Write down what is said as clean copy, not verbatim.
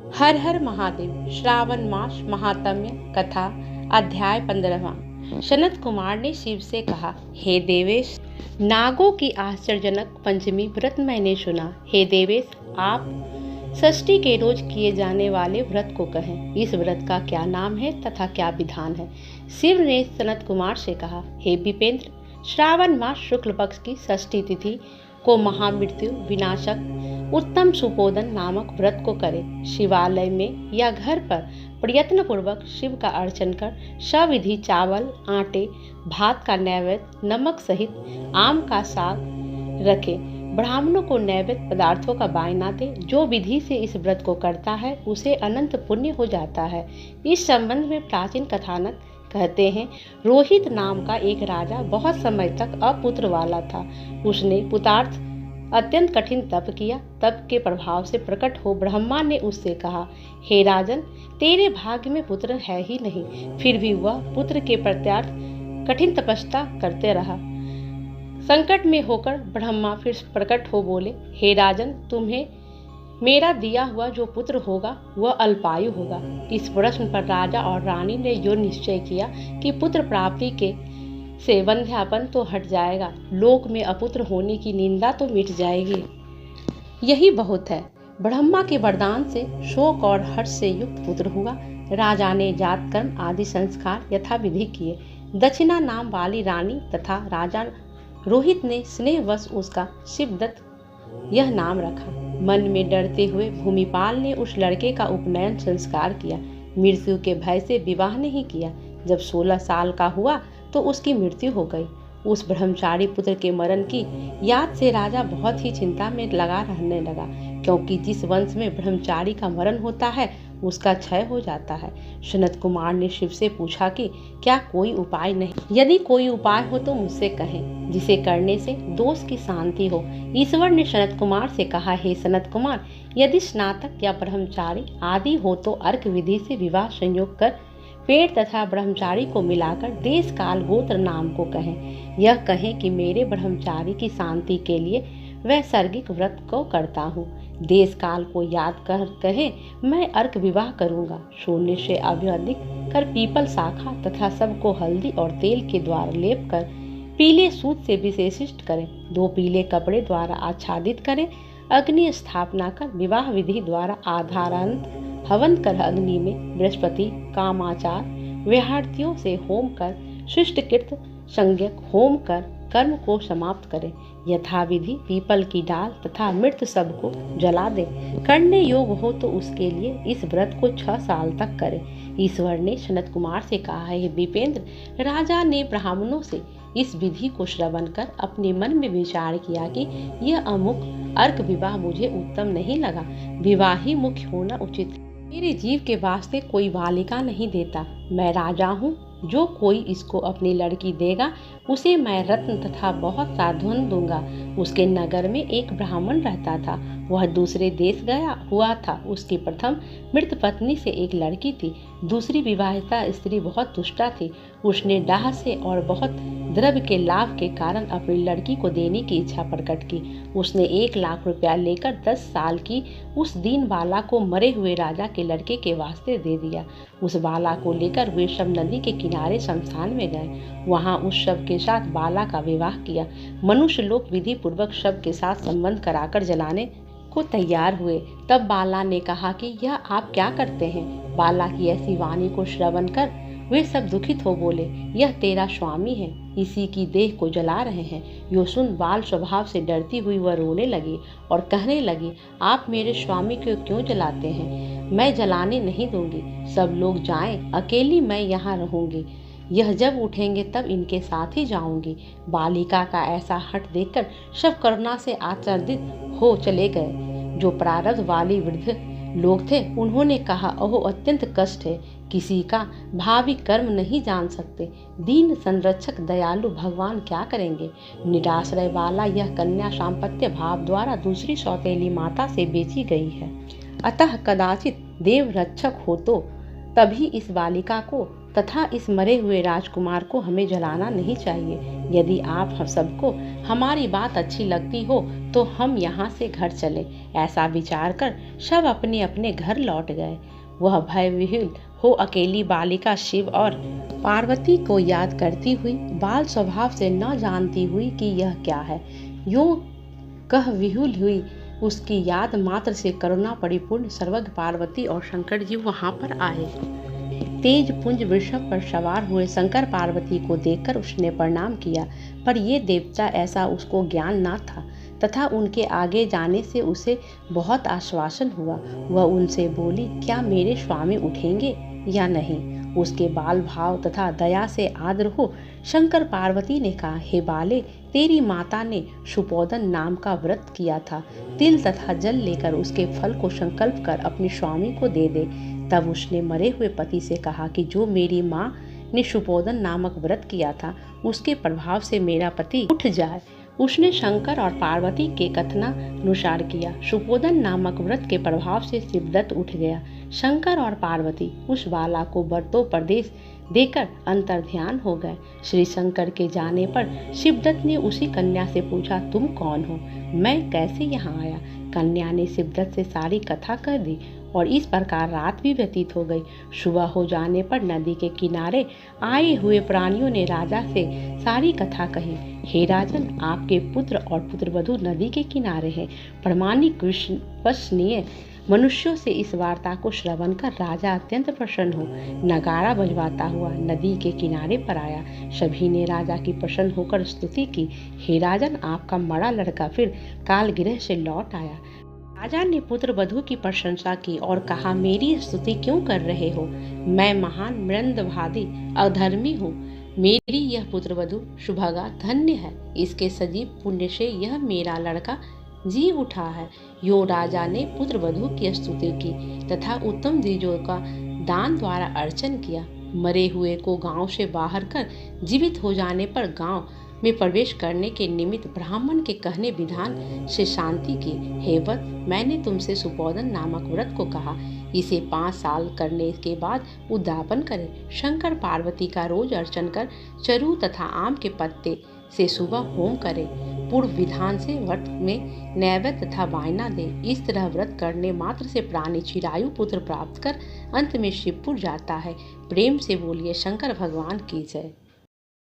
हर हर महादेव। श्रावण मास महात्म्य कथा अध्याय 15वां। सनत कुमार ने शिव से कहा, हे देवेश, नागों की आश्चर्यजनक पंचमी व्रत मैंने सुना। हे देवेश, आप षष्ठी के रोज किए जाने वाले व्रत को कहें। इस व्रत का क्या नाम है तथा क्या विधान है? शिव ने सनत कुमार से कहा, हे विपेंद्र, श्रावण मास शुक्ल पक्ष की षष्ठी तिथि को महामृत्यु विनाशक उत्तम सुपोदन नामक व्रत को करें। शिवालय में या घर पर प्रयत्न पूर्वक शिव का अर्चन कर सविधि चावल, आटे, भात का नैवेद्य नमक सहित आम का साग रखें। ब्राह्मणों को नैवेद्य पदार्थों का बायना दे। जो विधि से इस व्रत को करता है उसे अनंत पुण्य हो जाता है। इस संबंध में प्राचीन कथानक कहते हैं, रोहित नाम का एक राजा बहुत समय तक अपुत्र वाला था। उसने पुतार्थ अत्यंत कठिन तप किया। तप के प्रभाव से प्रकट हो ब्रह्मा ने उससे कहा, हे राजन, तेरे भाग्य में पुत्र है ही नहीं। फिर भी वह पुत्र के प्रत्यार्थ कठिन तपस्या करते रहा। संकट में होकर ब्रह्मा फिर प्रकट हो बोले, हे राजन, तुम्हें मेरा दिया हुआ जो पुत्र होगा वह अल्पायु होगा। इस प्रश्न पर राजा और रानी ने यो निश्चय किया कि पुत्र प्राप्ति के से वंध्यापन तो हट जाएगा, लोक में अपुत्र होने की निंदा तो मिट जाएगी। यही बहुत है। ब्रह्मा के वरदान से शोक और हर्ष से युक्त पुत्र हुआ। राजा ने जात कर्म आदि संस्कार यथाविधि किए। दक्षिणा नाम वाली रानी तथा राजा रोहित ने स्नेहवश उसका शिवदत्त यह नाम रखा। मन में डरते हुए भूमिपाल ने उस लड़के का उपनयन संस्कार किया। मृत्यु के भय से विवाह नहीं किया। जब 16 साल का हुआ तो उसकी मृत्यु हो गई। उस ब्रह्मचारी पुत्र के मरण की याद से राजा बहुत ही चिंता में लगा रहने लगा, क्योंकि जिस वंश में ब्रह्मचारी का मरण होता है उसका क्षय हो जाता है। सनत कुमार ने शिव से पूछा कि क्या कोई उपाय नहीं? यदि कोई उपाय हो तो मुझसे कहें, जिसे करने से दोष की शांति हो। ईश्वर ने सनत कुमार से कहा, हे सनत कुमार, यदि स्नातक या ब्रह्मचारी आदि हो तो अर्क विधि से विवाह संयोग कर पेड़ तथा ब्रह्मचारी को मिलाकर देश काल गोत्र नाम को कहें। यह कहें कि मेरे ब्रह्मचारी की शांति के लिए वैसर्गिक व्रत को करता हूँ। देश काल को याद कर कहें, मैं अर्क विवाह करूँगा। शून्य से अत्यधिक कर पीपल शाखा तथा सबको हल्दी और तेल के द्वारा लेप कर पीले सूत से विशेषित करें। 2 पीले कपड़े द्वारा आच्छादित करें। अग्नि स्थापना कर विवाह विधि द्वारा आधारांत हवन कर अग्नि में बृहस्पति कामाचार विहार्थियों से होम कर शिष्टकृत संज्ञक होम कर कर्म को समाप्त करें। यथाविधि पीपल की डाल तथा मृत सब को जला दे। करने योग हो तो उसके लिए इस व्रत को 6 साल तक करें। ईश्वर ने सनत कुमार से कहा, है विपेंद्र, राजा ने ब्राह्मणों से इस विधि को श्रवण कर अपने मन में विचार किया कि यह अमुक अर्क विवाह मुझे उत्तम नहीं लगा। विवाह ही मुख्य होना उचित है। मेरे जीव के वास्ते कोई बालिका नहीं देता। मैं राजा हूँ। जो कोई इसको अपनी लड़की देगा उसे मैं रत्न तथा बहुत सा धन दूंगा। उसके नगर में एक ब्राह्मण रहता था। वह दूसरे देश गया हुआ था। उसकी प्रथम मृत पत्नी से एक लड़की थी। दूसरी विवाहिता स्त्री बहुत दुष्टा थी। उसने डाह से और बहुत द्रव्य के लाभ के कारण अपनी लड़की को देने की इच्छा प्रकट की। उसने 1 लाख रुपया लेकर 10 साल की उस दीन बाला को मरे हुए राजा के लड़के के वास्ते दे दिया। उस बाला को लेकर वे सब नदी के किनारे शमशान में गए। वहां उस शव के साथ बाला का विवाह किया। मनुष्य लोग विधि पूर्वक शव के साथ संबंध कराकर जलाने को तैयार हुए। तब बाला ने कहा कि यह आप क्या करते हैं? बाला की ऐसी वाणी को श्रवण कर वे सब दुखित हो बोले, यह तेरा स्वामी है, इसी की देह को जला रहे हैं। यो सुन बाल स्वभाव से डरती हुई वह रोने लगी और कहने लगी, आप मेरे स्वामी को क्यों जलाते हैं? मैं जलाने नहीं दूंगी। सब लोग जाएं, अकेली मैं यहाँ रहूंगी। यह जब उठेंगे तब इनके साथ ही जाऊंगी। बालिका का ऐसा हठ देखकर सब करुणा से आश्चर्यचकित हो चले गए। जो प्रारब्ध वाली वृद्ध लोग थे उन्होंने कहा, ओहो, अत्यंत कष्ट है। किसी का भावी कर्म नहीं जान सकते। दीन संरक्षक दयालु भगवान क्या करेंगे? निराश्रय वाला यह कन्या सांपत्य भाव द्वारा दूसरी सौतेली माता से बेची गई है। अतः कदाचित देव रक्षक हो तो तभी इस बालिका को तथा इस मरे हुए राजकुमार को हमें जलाना नहीं चाहिए। यदि आप हम सबको हमारी बात अच्छी लगती हो तो हम यहाँ से घर चले। ऐसा विचार कर सब अपने अपने घर लौट गए। वह भय विह्वल हो अकेली बालिका शिव और पार्वती को याद करती हुई, बाल स्वभाव से न जानती हुई कि यह क्या है, यूं कह विह्वल हुई। उसकी याद मात्र से करुणा परिपूर्ण सर्वज्ञ पार्वती और शंकर जी वहां पर आए। तेज पुंज वृषभ पर सवार हुए शंकर पार्वती को देखकर उसने प्रणाम किया, पर ये देवता ऐसा उसको ज्ञान न था तथा उनके आगे जाने से उसे बहुत आश्वासन हुआ। वह उनसे बोली, क्या मेरे स्वामी उठेंगे या नहीं? उसके बाल भाव तथा दया से आदर हो शंकर पार्वती ने कहा, हे बाले, तेरी माता ने सुपोदन नाम का व्रत किया था। तिल तथा जल लेकर उसके फल को संकल्प कर अपने स्वामी को दे दे। तब उसने मरे हुए पति से कहा कि जो मेरी माँ ने सुपोदन नामक व्रत किया था उसके प्रभाव से मेरा पति उठ जाए। उसने शंकर और पार्वती के कथनानुसार किया। सुपोदन नामक व्रत के प्रभाव से शिवदत्त उठ गया। शंकर और पार्वती उस बाला को बर्तोपदेश देकर अंतर्ध्यान हो गए। श्री शंकर के जाने पर शिवदत्त ने उसी कन्या से पूछा, तुम कौन हो? मैं कैसे यहाँ आया? कन्या ने शिवदत्त से सारी कथा कह दी और इस प्रकार रात भी व्यतीत हो गई। सुबह हो जाने पर नदी के किनारे आए हुए प्राणियों ने राजा से सारी कथा कही। हे राजन, आपके पुत्र और पुत्रवधू नदी के किनारे हैं। प्रामाणिक विश्वसनीय मनुष्यों से इस वार्ता को श्रवण कर राजा अत्यंत प्रसन्न हो नगारा बजवाता हुआ नदी के किनारे पर आया। सभी ने राजा की प्रसन्न होकर स्तुति की। हे राजन, आपका मरा लड़का फिर कालगृह से लौट आया। राजा ने पुत्र वधू की प्रशंसा की और कहा, मेरी स्तुति क्यों कर रहे हो? मैं महान मृदभादी अधर्मी हूँ। मेरी यह पुत्र वधू सुभगा धन्य है। इसके सजीव पुण्य से यह मेरा लड़का जी उठा है। यो राजा ने पुत्र वधू की स्तुति की तथा उत्तम चीजों का दान द्वारा अर्चन किया। मरे हुए को गांव से बाहर कर जीवित हो जाने पर गांव में प्रवेश करने के निमित्त ब्राह्मण के कहने विधान से शांति की। हे वत्स, मैंने तुमसे सुपोदन नामक व्रत को कहा, इसे 5 साल करने के बाद उद्यापन करें। शंकर पार्वती का रोज अर्चन कर चरु तथा आम के पत्ते से सुबह होम करें। पूर्व विधान से व्रत में नैवेद्य तथा वायना दे। इस तरह व्रत करने मात्र से प्राणी चिरायु पुत्र प्राप्त कर अंत में शिवपुर जाता है। प्रेम से बोलिए शंकर भगवान की जय।